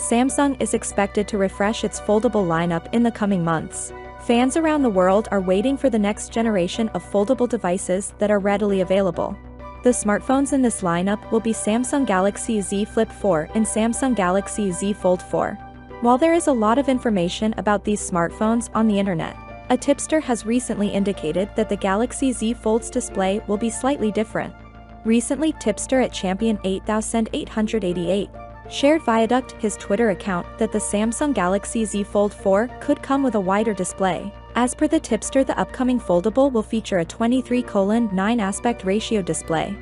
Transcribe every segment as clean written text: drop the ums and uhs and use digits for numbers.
Samsung is expected to refresh its foldable lineup in the coming months. Fans around the world are waiting for the next generation of foldable devices that are readily available. The smartphones in this lineup will be Samsung Galaxy Z Flip 4 and Samsung Galaxy Z Fold 4. While there is a lot of information about these smartphones on the internet, a tipster has recently indicated that the Galaxy Z Fold's display will be slightly different. Recently, tipster at Champion 8888 shared via his Twitter account that the Samsung Galaxy Z Fold 4 could come with a wider display. As per the tipster, the upcoming foldable will feature a 23:9 aspect ratio display.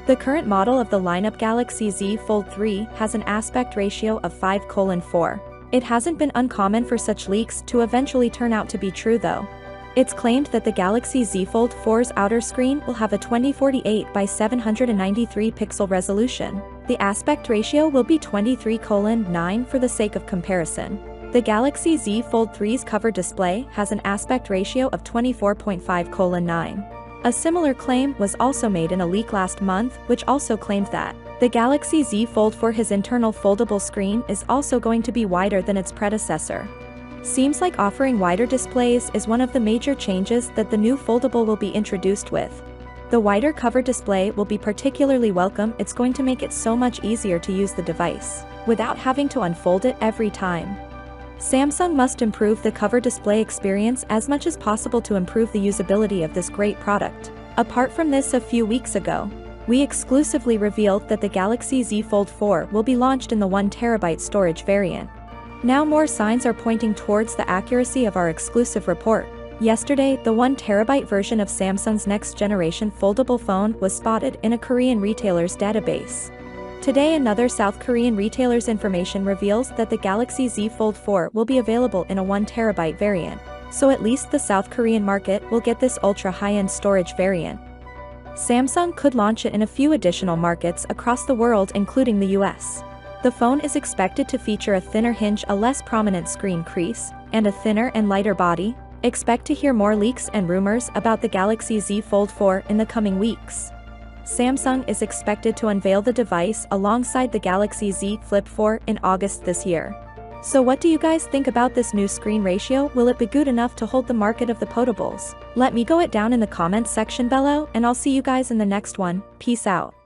The current model of the lineup Galaxy Z Fold 3 has an aspect ratio of 5:4. It hasn't been uncommon for such leaks to eventually turn out to be true though. It's claimed that the Galaxy Z Fold 4's outer screen will have a 2048 by 793 pixel resolution. The aspect ratio will be 23:9 for the sake of comparison. The Galaxy Z Fold 3's cover display has an aspect ratio of 24.5:9. A similar claim was also made in a leak last month, which also claimed that the Galaxy Z Fold 4 his internal foldable screen is also going to be wider than its predecessor. Seems like offering wider displays is one of the major changes that the new foldable will be introduced with. The wider cover display will be particularly welcome. It's going to make it so much easier to use the device without having to unfold it every time. Samsung must improve the cover display experience as much as possible to improve the usability of this great product. Apart from this, a few weeks ago, we exclusively revealed that the Galaxy Z Fold 4 will be launched in the 1TB storage variant. Now more signs are pointing towards the accuracy of our exclusive report. Yesterday, the 1TB version of Samsung's next-generation foldable phone was spotted in a Korean retailer's database. Today, another South Korean retailer's information reveals that the Galaxy Z Fold 4 will be available in a 1TB variant, so at least the South Korean market will get this ultra-high-end storage variant. Samsung could launch it in a few additional markets across the world, including the US. The phone is expected to feature a thinner hinge, a less prominent screen crease, and a thinner and lighter body. Expect to hear more leaks and rumors about the Galaxy Z Fold 4 in the coming weeks. Samsung is expected to unveil the device alongside the Galaxy Z Flip 4 in August this year. So what do you guys think about this new screen ratio? Will it be good enough to hold the market of the potables? Let me know it down in the comments section below, and I'll see you guys in the next one. Peace out.